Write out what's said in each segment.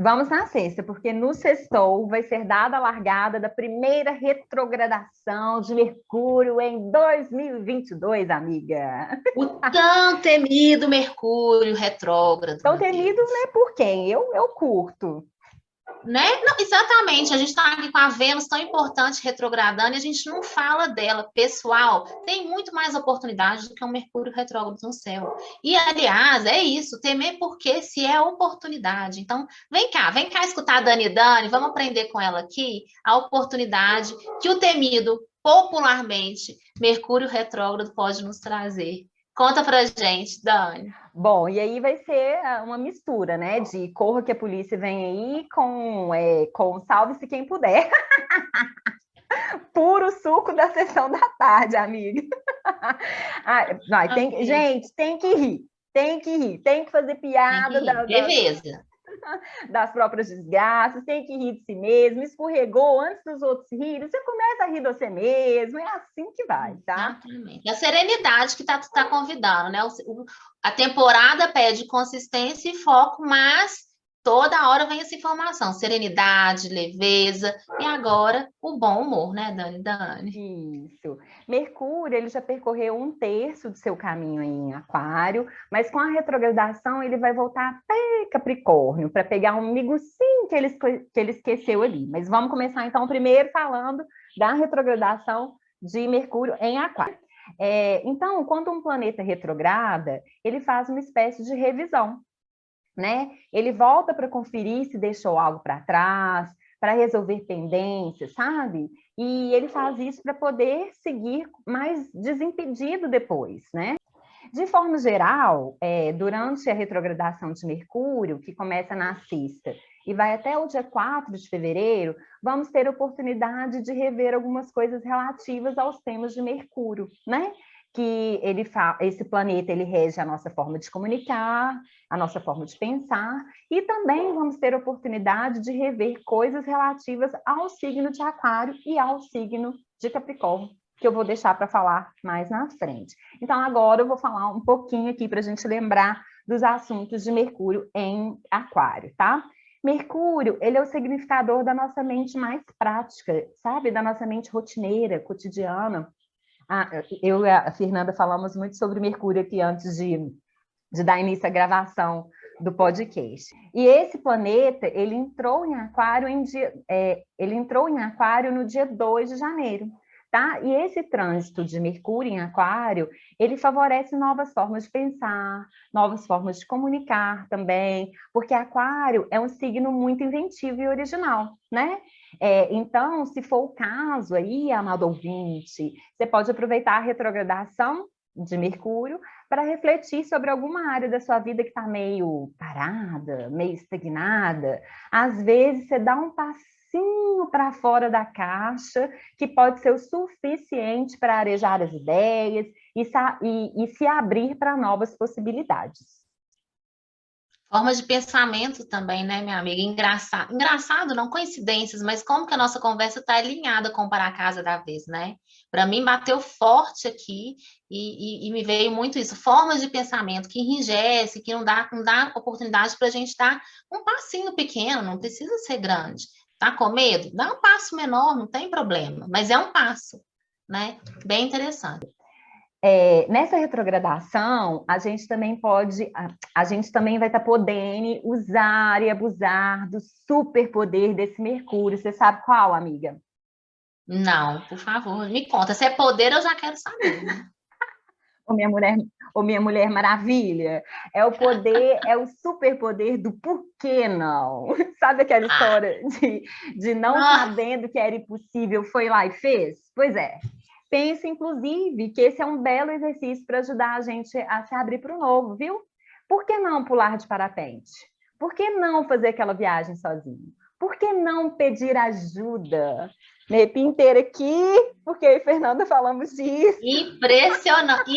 Vamos na sexta, porque no sextou vai ser dada a largada da primeira retrogradação de Mercúrio em 2022, amiga. O tão temido Mercúrio retrógrado, Tão meu temido, Deus. né? Por quem? Eu curto. Né? Não, exatamente, a gente está aqui com a Vênus tão importante retrogradando e a gente não fala dela. Pessoal, tem muito mais oportunidade do que um Mercúrio retrógrado no céu. E, aliás, é isso, temer porque se é oportunidade. Então, vem cá escutar a Dani, vamos aprender com ela aqui a oportunidade que o temido, popularmente, Mercúrio retrógrado pode nos trazer. Conta pra gente, Dani. Bom, e aí vai ser uma mistura, né? De corra que a polícia vem aí com salve-se quem puder. Puro suco da sessão da tarde, amiga. Vai, Amei. gente, tem que rir. Tem que rir, tem que fazer Tem que piada rir. Leveza. das próprias desgraças, tem que rir de si mesmo, escorregou antes dos outros rirem, você começa a rir de você mesmo, é assim que vai, tá? Exatamente. E a serenidade que tá convidando, né? A temporada pede consistência e foco, mas toda hora vem essa informação. Serenidade, leveza e agora o bom humor, né, Dani? Isso. Mercúrio, ele já percorreu um terço do seu caminho em Aquário, mas com a retrogradação ele vai voltar até Capricórnio, para pegar um miguzinho que ele esqueceu ali. Mas vamos começar então primeiro falando da retrogradação de Mercúrio em Aquário. Então, quando um planeta retrograda, ele faz uma espécie de revisão, né? Ele volta para conferir se deixou algo para trás, para resolver pendências, sabe? E ele faz isso para poder seguir mais desimpedido depois, né? De forma geral, durante a retrogradação de Mercúrio, que começa na sexta e vai até o dia 4 de fevereiro, vamos ter oportunidade de rever algumas coisas relativas aos temas de Mercúrio, né? Que esse planeta ele rege a nossa forma de comunicar, a nossa forma de pensar, e também vamos ter oportunidade de rever coisas relativas ao signo de Aquário e ao signo de Capricórnio, que eu vou deixar para falar mais na frente. Então, agora eu vou falar um pouquinho aqui para a gente lembrar dos assuntos de Mercúrio em Aquário, tá? Mercúrio, ele é o significador da nossa mente mais prática, sabe? Da nossa mente rotineira, cotidiana. Eu e a Fernanda falamos muito sobre Mercúrio aqui antes de dar início à gravação do podcast. E esse planeta, ele entrou em Aquário no dia 2 de janeiro. Tá? E esse trânsito de Mercúrio em Aquário, ele favorece novas formas de pensar, novas formas de comunicar também, porque Aquário é um signo muito inventivo e original, né? Então, se for o caso aí, amado ouvinte, você pode aproveitar a retrogradação de Mercúrio para refletir sobre alguma área da sua vida que está meio parada, meio estagnada. Às vezes, você dá um passinho para fora da caixa, que pode ser o suficiente para arejar as ideias e se abrir para novas possibilidades. Forma de pensamento também, né, minha amiga? Engraçado, engraçado, não coincidências, mas como que a nossa conversa está alinhada com o Para a Casa da Vez, né? Para mim, bateu forte aqui e me veio muito isso. Formas de pensamento que enrijece, que não dá oportunidade para a gente dar um passinho pequeno, não precisa ser grande. Tá com medo? Dá um passo menor, não tem problema, mas é um passo, né? Bem interessante. Nessa retrogradação, a gente também vai estar podendo usar e abusar do superpoder desse Mercúrio. Você sabe qual, amiga? Não, por favor, me conta. Se é poder, eu já quero saber, né? Ô minha mulher, ô minha Mulher Maravilha, é o superpoder do por que não? Sabe aquela Ah, história de não não. sabendo que era impossível, foi lá e fez? Pois é. Pensa, inclusive, que esse é um belo exercício para ajudar a gente a se abrir para o novo, viu? Por que não pular de parapente? Por que não fazer aquela viagem sozinho? Por que não pedir ajuda? Me arrepio inteira aqui, porque eu e Fernanda falamos disso. Impressionante.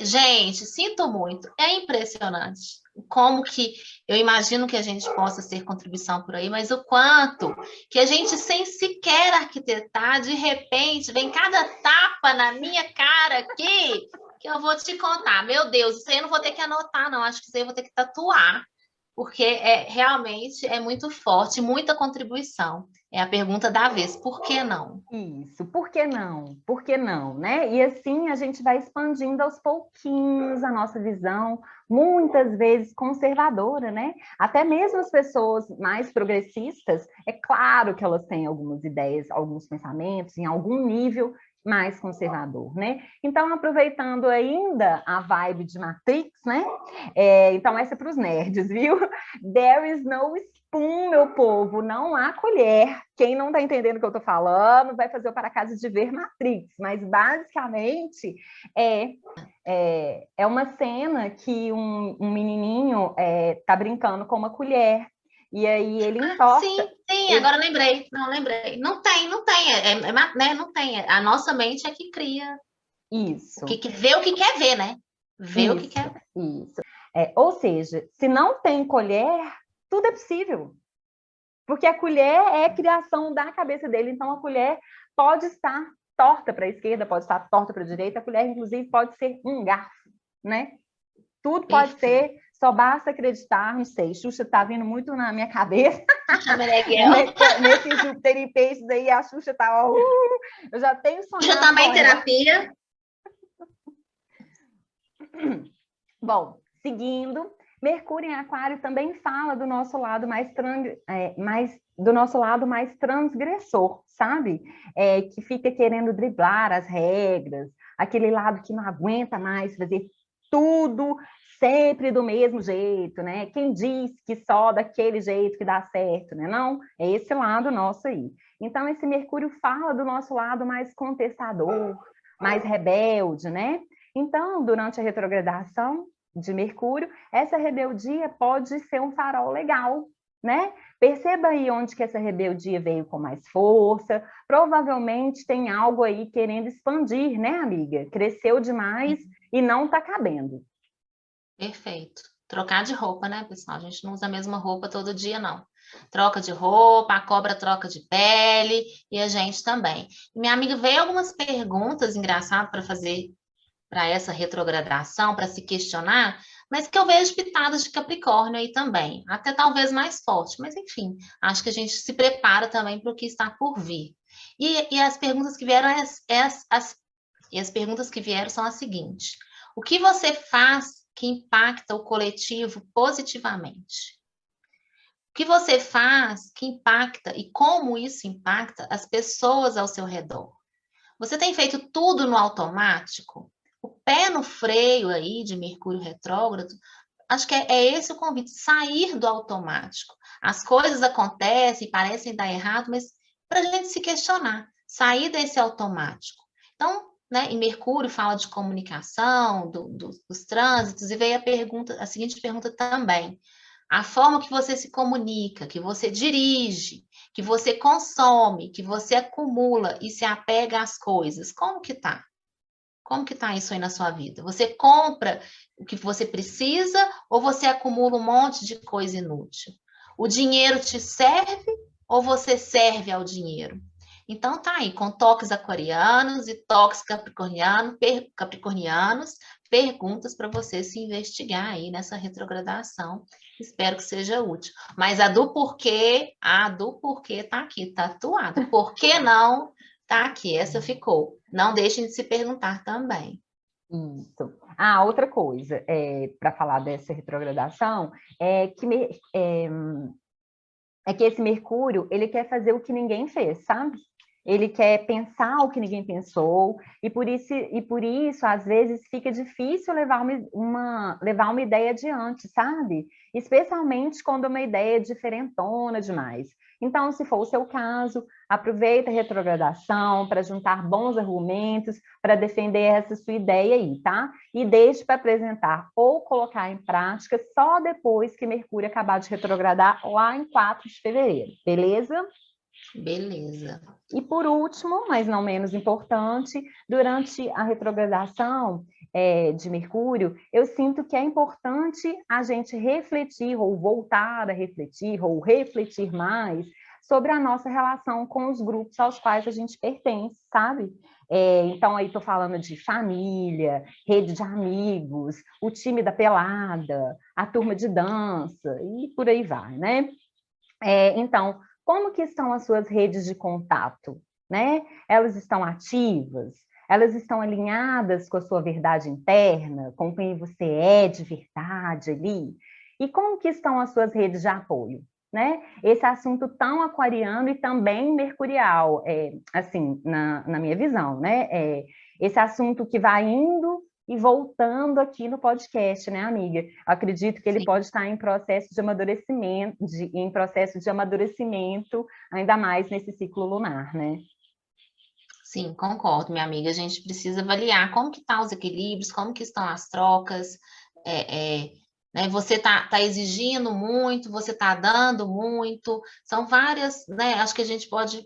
Gente, sinto muito. É impressionante. Como que eu imagino que a gente possa ser contribuição por aí, mas o quanto que a gente, sem sequer arquitetar, de repente, vem cada tapa na minha cara aqui, que eu vou te contar. Meu Deus, isso aí eu não vou ter que anotar, não. Acho que isso aí eu vou ter que tatuar. porque realmente é muito forte, muita contribuição. É a pergunta da vez, por que não? Isso, por que não? Por que não, né? E assim a gente vai expandindo aos pouquinhos a nossa visão, muitas vezes conservadora, né? Até mesmo as pessoas mais progressistas, é claro que elas têm algumas ideias, alguns pensamentos em algum nível mais conservador, né? Então, aproveitando ainda a vibe de Matrix, né? Então, essa é para os nerds, viu? There is no spoon, meu povo, não há colher. Quem não está entendendo o que eu estou falando vai fazer o para casa de ver Matrix, mas basicamente é uma cena que um menininho está brincando com uma colher. E aí ele entorta. Sim, agora lembrei. Não, lembrei. Não tem. Né? Não tem. A nossa mente é que cria. Isso. Vê o que quer ver, né? Vê o que quer ver. Isso. Ou seja, se não tem colher, tudo é possível. Porque a colher é a criação da cabeça dele, então a colher pode estar torta para a esquerda, pode estar torta para a direita, a colher, inclusive, pode ser um garfo, né? Tudo pode ser, só basta acreditar, não sei, Xuxa está vindo muito na minha cabeça. Nesse Júpiter em Peixes aí, a Xuxa está... eu já tenho sonhado. Xuxa também terapia. Bom, seguindo, Mercúrio em Aquário também fala do nosso lado do nosso lado mais transgressor, sabe? Que fica querendo driblar as regras, aquele lado que não aguenta mais fazer tudo sempre do mesmo jeito, né? Quem diz que só daquele jeito que dá certo, né? Não, é esse lado nosso aí. Então, esse Mercúrio fala do nosso lado mais contestador, mais rebelde, né? Então, durante a retrogradação de Mercúrio, essa rebeldia pode ser um farol legal, né? Perceba aí onde que essa rebeldia veio com mais força. Provavelmente tem algo aí querendo expandir, né, amiga? Cresceu demais e não está cabendo. Perfeito. Trocar de roupa, né, pessoal? A gente não usa a mesma roupa todo dia, não. Troca de roupa, a cobra troca de pele e a gente também. Minha amiga veio algumas perguntas engraçadas para fazer para essa retrogradação, para se questionar, mas que eu vejo pitadas de Capricórnio aí também, até talvez mais forte, mas enfim, acho que a gente se prepara também para o que está por vir. E as perguntas que vieram as perguntas que vieram são as seguintes: o que você faz que impacta o coletivo positivamente? O que você faz que impacta e como isso impacta as pessoas ao seu redor? Você tem feito tudo no automático? O pé no freio aí de Mercúrio retrógrado, acho que é esse o convite, sair do automático. As coisas acontecem, parecem dar errado, mas para a gente se questionar, sair desse automático. Então, né, e Mercúrio fala de comunicação, dos trânsitos, e veio a seguinte pergunta também: a forma que você se comunica, que você dirige, que você consome, que você acumula e se apega às coisas, como que tá? Como que tá isso aí na sua vida? Você compra o que você precisa ou você acumula um monte de coisa inútil? O dinheiro te serve ou você serve ao dinheiro? Então tá aí, com toques aquarianos e toques capricornianos, perguntas para você se investigar aí nessa retrogradação. Espero que seja útil. Mas a do porquê tá aqui, tatuado. Por que não? Tá aqui, essa ficou. Não deixem de se perguntar também. Isso. Outra coisa, para falar dessa retrogradação, é que esse Mercúrio, ele quer fazer o que ninguém fez, sabe? Ele quer pensar o que ninguém pensou, e por isso às vezes, fica difícil levar uma ideia adiante, sabe? Especialmente quando uma ideia é diferentona demais. Então, se for o seu caso, aproveita a retrogradação para juntar bons argumentos, para defender essa sua ideia aí, tá? E deixe para apresentar ou colocar em prática só depois que Mercúrio acabar de retrogradar lá em 4 de fevereiro, beleza? Beleza. E por último, mas não menos importante, durante a retrogradação de Mercúrio, eu sinto que é importante a gente refletir, ou voltar a refletir, ou refletir mais sobre a nossa relação com os grupos aos quais a gente pertence, sabe? Então, aí estou falando de família, rede de amigos, o time da pelada, a turma de dança, e por aí vai, né? Então, como que estão as suas redes de contato, né? Elas estão ativas? Elas estão alinhadas com a sua verdade interna, com quem você é de verdade ali? E como que estão as suas redes de apoio, né? Esse assunto tão aquariano e também mercurial, assim, na minha visão, né? Esse assunto que vai indo e voltando aqui no podcast, né, amiga? Eu acredito que ele Sim. pode estar em processo de amadurecimento, ainda mais nesse ciclo lunar, né? Sim, concordo, minha amiga. A gente precisa avaliar como que estão os equilíbrios, como que estão as trocas. Né, você tá exigindo muito, você está dando muito. São várias, né? Acho que a gente pode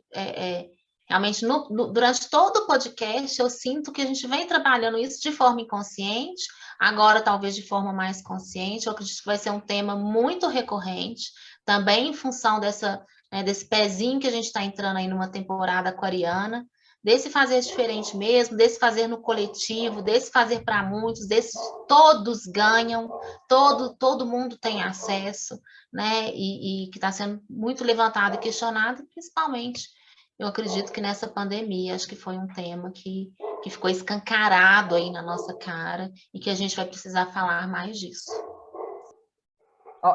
realmente durante todo o podcast eu sinto que a gente vem trabalhando isso de forma inconsciente. Agora talvez de forma mais consciente. Eu acredito que vai ser um tema muito recorrente, também em função desse pezinho que a gente está entrando aí numa temporada aquariana, desse fazer diferente mesmo, desse fazer no coletivo, desse fazer para muitos, desse todos ganham, todo mundo tem acesso, né? E que está sendo muito levantado e questionado, principalmente, eu acredito que nessa pandemia, acho que foi um tema que ficou escancarado aí na nossa cara e que a gente vai precisar falar mais disso.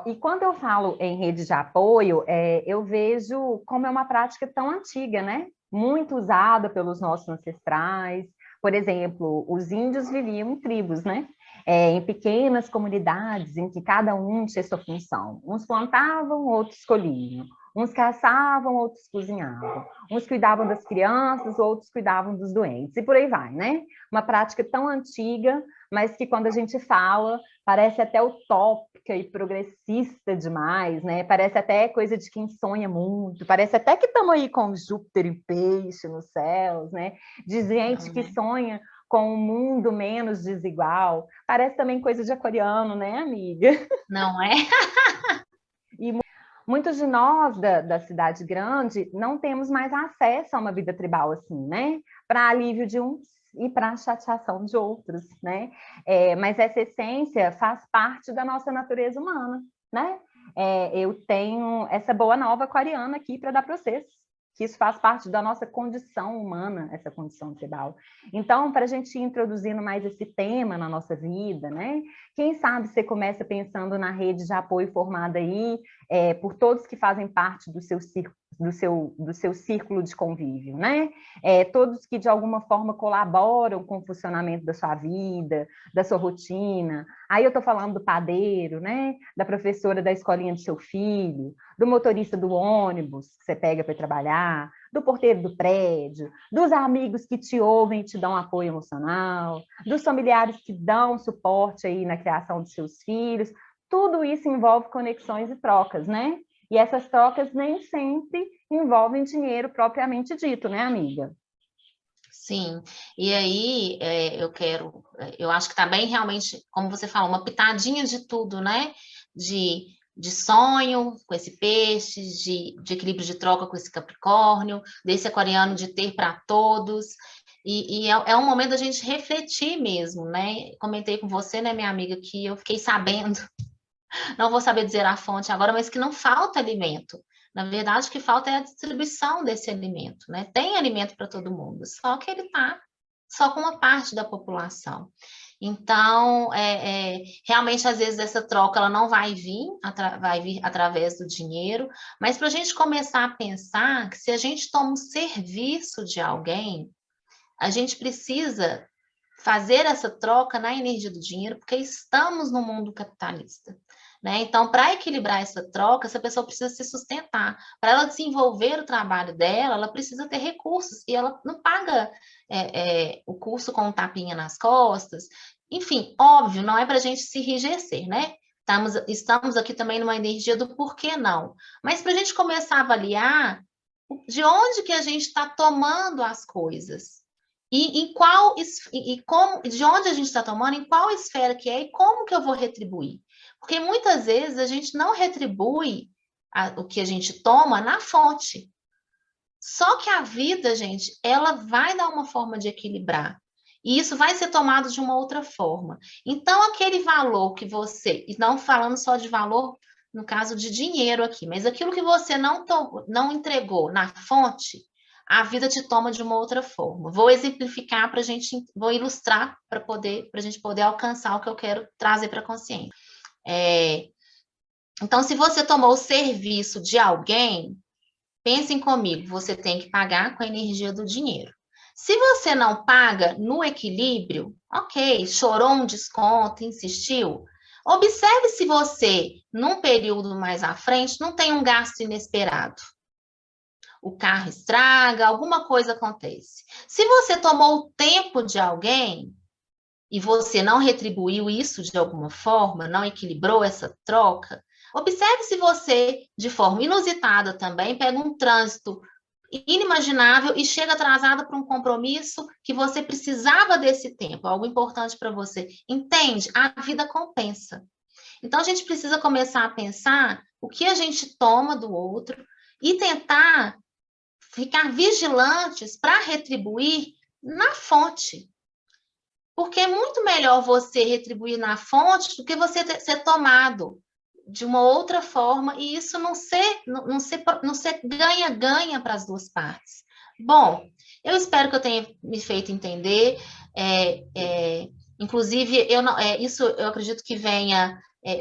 E quando eu falo em rede de apoio, eu vejo como é uma prática tão antiga, né? Muito usada pelos nossos ancestrais. Por exemplo, os índios viviam em tribos, né? Em pequenas comunidades em que cada um tinha sua função. Uns plantavam, outros colhiam. Uns caçavam, outros cozinhavam. Uns cuidavam das crianças, outros cuidavam dos doentes. E por aí vai, né? Uma prática tão antiga, mas que quando a gente fala, parece até utópica e progressista demais, né? Parece até coisa de quem sonha muito, parece até que estamos aí com Júpiter e Peixe nos céus, né? De gente que sonha com um mundo menos desigual. Parece também coisa de aquariano, né, amiga? Não é? E muitos de nós da cidade grande não temos mais acesso a uma vida tribal assim, né? Para alívio de uns e para chateação de outros, né? Mas essa essência faz parte da nossa natureza humana, né? Eu tenho essa boa nova aquariana aqui para dar para vocês, que isso faz parte da nossa condição humana, essa condição tribal. Então, para a gente ir introduzindo mais esse tema na nossa vida, né? Quem sabe você começa pensando na rede de apoio formada aí por todos que fazem parte do seu círculo de convívio, né? Todos que de alguma forma colaboram com o funcionamento da sua vida, da sua rotina. Aí eu estou falando do padeiro, né? Da professora da escolinha do seu filho, do motorista do ônibus que você pega para trabalhar, do porteiro do prédio, dos amigos que te ouvem e te dão apoio emocional, dos familiares que dão suporte aí na criação dos seus filhos. Tudo isso envolve conexões e trocas, né? E essas trocas nem sempre envolvem dinheiro propriamente dito, né, amiga? Sim, e aí eu acho que tá bem realmente, como você falou, uma pitadinha de tudo, né? De sonho com esse peixe, de equilíbrio de troca com esse Capricórnio, desse aquariano de ter para todos. E é um momento da gente refletir mesmo, né? Comentei com você, né, minha amiga, que eu fiquei sabendo, não vou saber dizer a fonte agora, mas que não falta alimento. Na verdade, o que falta é a distribuição desse alimento, né? Tem alimento para todo mundo, só que ele está só com uma parte da população. Então, realmente, às vezes, essa troca ela não vai vir através do dinheiro, mas para a gente começar a pensar que se a gente toma um serviço de alguém, a gente precisa fazer essa troca na energia do dinheiro, porque estamos no mundo capitalista. Né? Então, para equilibrar essa troca, essa pessoa precisa se sustentar. Para ela desenvolver o trabalho dela, ela precisa ter recursos, e ela não paga o curso com um tapinha nas costas. Enfim, óbvio, não é para a gente se enrijecer, né? Estamos aqui também numa energia do porquê não. Mas para a gente começar a avaliar de onde que a gente está tomando as coisas. De onde a gente está tomando, em qual esfera que é e como que eu vou retribuir. Porque muitas vezes a gente não retribui o que a gente toma na fonte. Só que a vida, gente, ela vai dar uma forma de equilibrar. E isso vai ser tomado de uma outra forma. Então, aquele valor que você, e não falando só de valor, no caso de dinheiro aqui, mas aquilo que você não entregou na fonte, a vida te toma de uma outra forma. Vou exemplificar para a gente, vou ilustrar para a gente poder alcançar o que eu quero trazer para a consciência. Então, se você tomou o serviço de alguém, pensem comigo, você tem que pagar com a energia do dinheiro. Se você não paga no equilíbrio, ok, chorou um desconto, insistiu, observe se você, num período mais à frente, não tem um gasto inesperado. O carro estraga, alguma coisa acontece. Se você tomou o tempo de alguém e você não retribuiu isso de alguma forma, não equilibrou essa troca, observe se você, de forma inusitada também, pega um trânsito inimaginável e chega atrasada para um compromisso que você precisava desse tempo, algo importante para você. Entende? A vida compensa. Então, a gente precisa começar a pensar o que a gente toma do outro e tentar ficar vigilantes para retribuir na fonte. Porque é muito melhor você retribuir na fonte do que você ser tomado de uma outra forma e isso não ser ganha-ganha para as duas partes. Bom, eu espero que eu tenha me feito entender. Inclusive, isso eu acredito que venha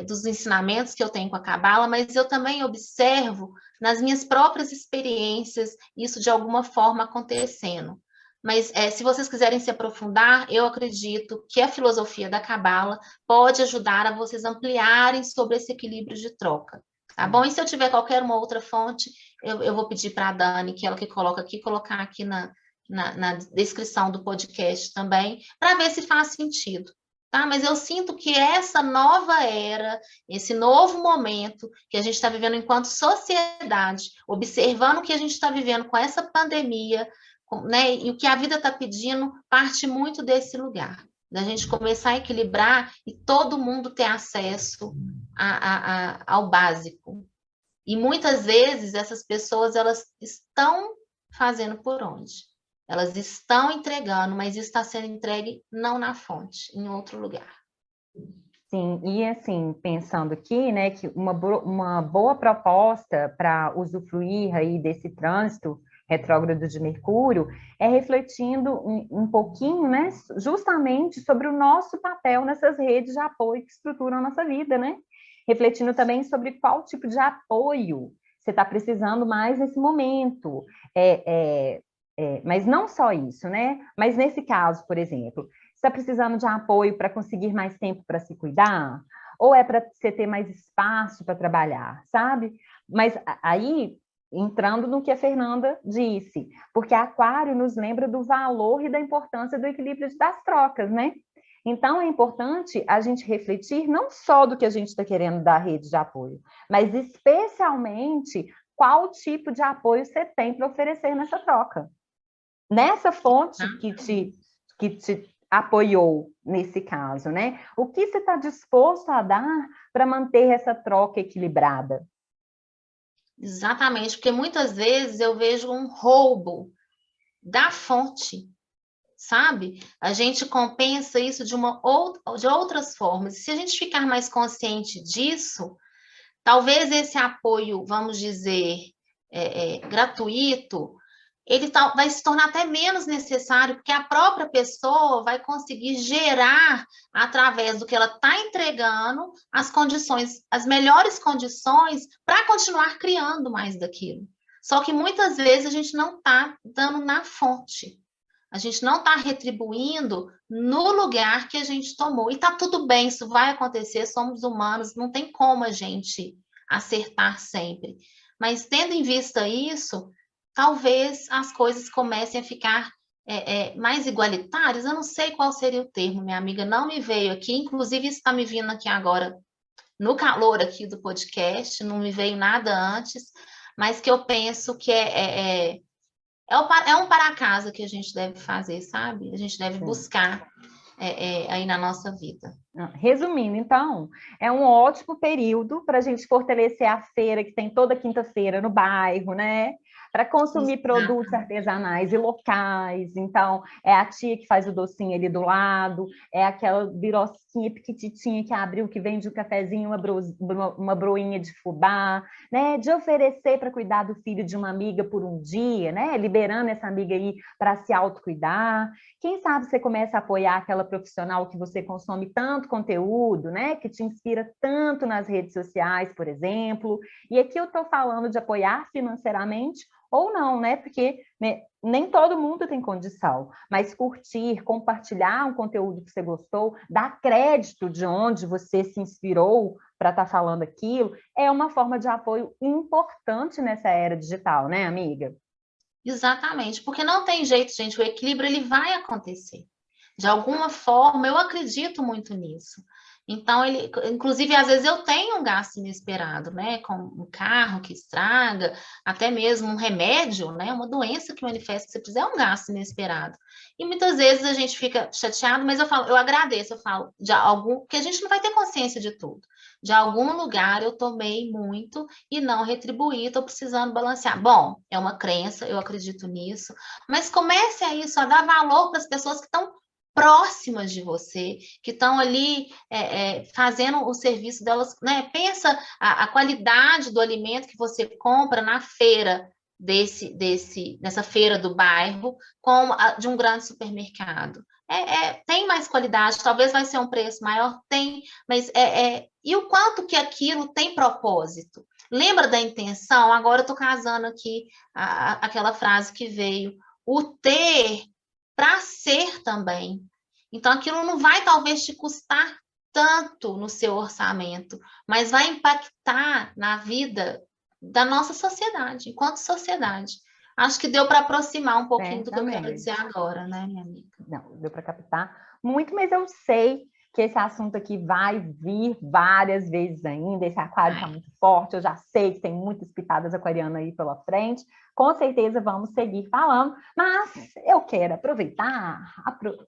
dos ensinamentos que eu tenho com a Cabala, mas eu também observo nas minhas próprias experiências isso de alguma forma acontecendo. Mas se vocês quiserem se aprofundar, eu acredito que a filosofia da Cabala pode ajudar a vocês ampliarem sobre esse equilíbrio de troca, tá bom? E se eu tiver qualquer uma outra fonte, eu vou pedir para a Dani, que ela que coloca aqui, colocar aqui na descrição do podcast também, para ver se faz sentido, tá? Mas eu sinto que essa nova era, esse novo momento que a gente está vivendo enquanto sociedade, observando o que a gente está vivendo com essa pandemia, né? E o que a vida está pedindo parte muito desse lugar, da gente começar a equilibrar e todo mundo ter acesso ao básico. E muitas vezes essas pessoas elas estão fazendo por onde? Elas estão entregando, mas isso está sendo entregue não na fonte, em outro lugar. Sim, e assim, pensando aqui, né, que uma boa proposta para usufruir aí desse trânsito retrógrado de Mercúrio é refletindo um pouquinho, né, justamente sobre o nosso papel nessas redes de apoio que estruturam a nossa vida, né? Refletindo também sobre qual tipo de apoio você está precisando mais nesse momento. Mas não só isso, né? Mas nesse caso, por exemplo, você está precisando de apoio para conseguir mais tempo para se cuidar? Ou é para você ter mais espaço para trabalhar, sabe? Mas aí, entrando no que a Fernanda disse, porque Aquário nos lembra do valor e da importância do equilíbrio das trocas, né? Então, é importante a gente refletir não só do que a gente está querendo da rede de apoio, mas especialmente qual tipo de apoio você tem para oferecer nessa troca. Nessa fonte que te apoiou nesse caso, né? O que você está disposto a dar para manter essa troca equilibrada? Exatamente, porque muitas vezes eu vejo um roubo da fonte, sabe? A gente compensa isso de outras formas. E se a gente ficar mais consciente disso, talvez esse apoio, vamos dizer, gratuito, ele vai se tornar até menos necessário, porque a própria pessoa vai conseguir gerar, através do que ela está entregando, as melhores condições para continuar criando mais daquilo. Só que muitas vezes a gente não está dando na fonte. A gente não está retribuindo no lugar que a gente tomou. E está tudo bem, isso vai acontecer, somos humanos, não tem como a gente acertar sempre. Mas tendo em vista isso, talvez as coisas comecem a ficar mais igualitárias. Eu não sei qual seria o termo, minha amiga, não me veio aqui. Inclusive, isso está me vindo aqui agora, no calor aqui do podcast, não me veio nada antes, mas que eu penso que é um para casa que a gente deve fazer, sabe? A gente deve buscar aí na nossa vida. Resumindo, então, é um ótimo período para a gente fortalecer a feira que tem toda quinta-feira no bairro, né? Para consumir produtos Exatamente. artesanais e locais. Então, é a tia que faz o docinho ali do lado, é aquela birosquinha pequititinha que abriu, que vende um cafezinho, uma broinha de fubá, né? De oferecer para cuidar do filho de uma amiga por um dia, né? Liberando essa amiga aí para se autocuidar. Quem sabe você começa a apoiar aquela profissional que você consome tanto conteúdo, né? Que te inspira tanto nas redes sociais, por exemplo. E aqui eu estou falando de apoiar financeiramente ou não, né? Porque né, nem todo mundo tem condição, mas curtir, compartilhar um conteúdo que você gostou, dar crédito de onde você se inspirou para estar falando aquilo, é uma forma de apoio importante nessa era digital, né, amiga? Exatamente, porque não tem jeito, gente, o equilíbrio ele vai acontecer. De alguma forma, eu acredito muito nisso. Então, ele, inclusive, às vezes eu tenho um gasto inesperado, né? Com um carro que estraga, até mesmo um remédio, né? Uma doença que manifesta que você precisa, é um gasto inesperado. E muitas vezes a gente fica chateado, mas eu falo, eu agradeço, eu falo, de algum, porque a gente não vai ter consciência de tudo. De algum lugar eu tomei muito e não retribuir, estou precisando balancear. Bom, é uma crença, eu acredito nisso, mas comece a isso, a dar valor para as pessoas que estão próximas de você, que estão ali fazendo o serviço delas, né? Pensa a qualidade do alimento que você compra na feira nessa feira do bairro, com a, de um grande supermercado. Tem mais qualidade, talvez vai ser um preço maior, tem, mas e o quanto que aquilo tem propósito? Lembra da intenção? Agora eu estou casando aqui aquela frase que veio, o ter para ser também. Então, aquilo não vai talvez te custar tanto no seu orçamento, mas vai impactar na vida da nossa sociedade, enquanto sociedade. Acho que deu para aproximar um pouquinho do que eu quero dizer Certamente. agora, né, minha amiga? Não, deu para captar muito, mas eu sei que esse assunto aqui vai vir várias vezes ainda. Esse aquário está Ai, muito forte, eu já sei que tem muitas pitadas aquarianas aí pela frente. Com certeza vamos seguir falando, mas eu quero aproveitar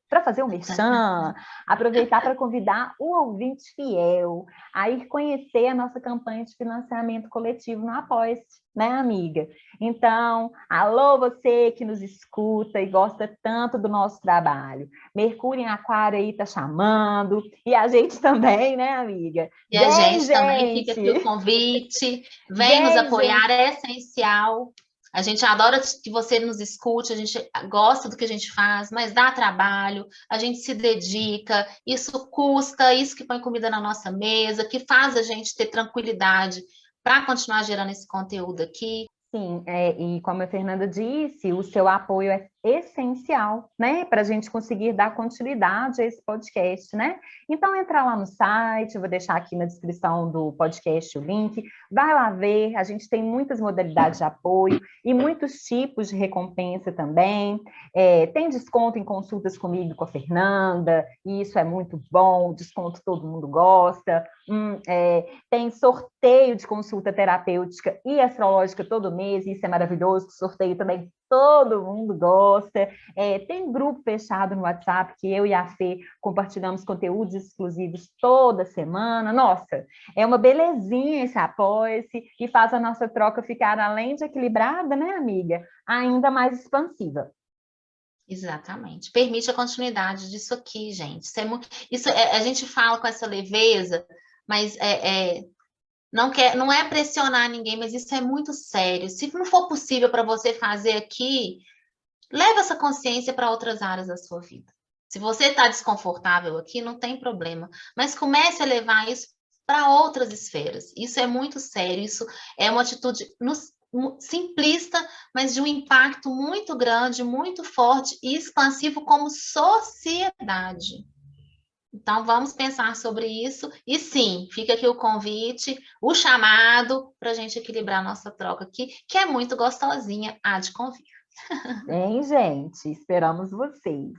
para fazer um merchan, aproveitar para convidar o ouvinte fiel a ir conhecer a nossa campanha de financiamento coletivo no Apoia-se, né, amiga? Então, alô, você que nos escuta e gosta tanto do nosso trabalho. Mercúrio em Aquário aí tá chamando, e a gente também, né, amiga? e a Vem, gente também fica aqui o gente! convite, vem nos Vem, apoiar, gente! é essencial. A gente adora que você nos escute, a gente gosta do que a gente faz, mas dá trabalho, a gente se dedica, isso custa, isso que põe comida na nossa mesa, que faz a gente ter tranquilidade para continuar gerando esse conteúdo aqui. Sim, e como a Fernanda disse, o seu apoio é essencial, né, para a gente conseguir dar continuidade a esse podcast, né? Então, entra lá no site, eu vou deixar aqui na descrição do podcast o link, vai lá ver, a gente tem muitas modalidades de apoio e muitos tipos de recompensa também. Tem desconto em consultas comigo e com a Fernanda, e isso é muito bom, desconto todo mundo gosta. Tem sorteio de consulta terapêutica e astrológica todo mês, isso é maravilhoso, sorteio também todo mundo gosta. Tem grupo fechado no WhatsApp que eu e a Fê compartilhamos conteúdos exclusivos toda semana. Nossa, é uma belezinha esse apoia-se e faz a nossa troca ficar, além de equilibrada, né, amiga, ainda mais expansiva. Exatamente. Permite a continuidade disso aqui, gente. A gente fala com essa leveza, mas não é pressionar ninguém, mas isso é muito sério. Se não for possível para você fazer aqui, leve essa consciência para outras áreas da sua vida. Se você está desconfortável aqui, não tem problema, mas comece a levar isso para outras esferas. Isso é muito sério, isso é uma atitude simplista, mas de um impacto muito grande, muito forte e expansivo como sociedade. Então, vamos pensar sobre isso. E sim, fica aqui o convite, o chamado para a gente equilibrar a nossa troca aqui, que é muito gostosinha, há de convir. Hein, gente? Esperamos vocês.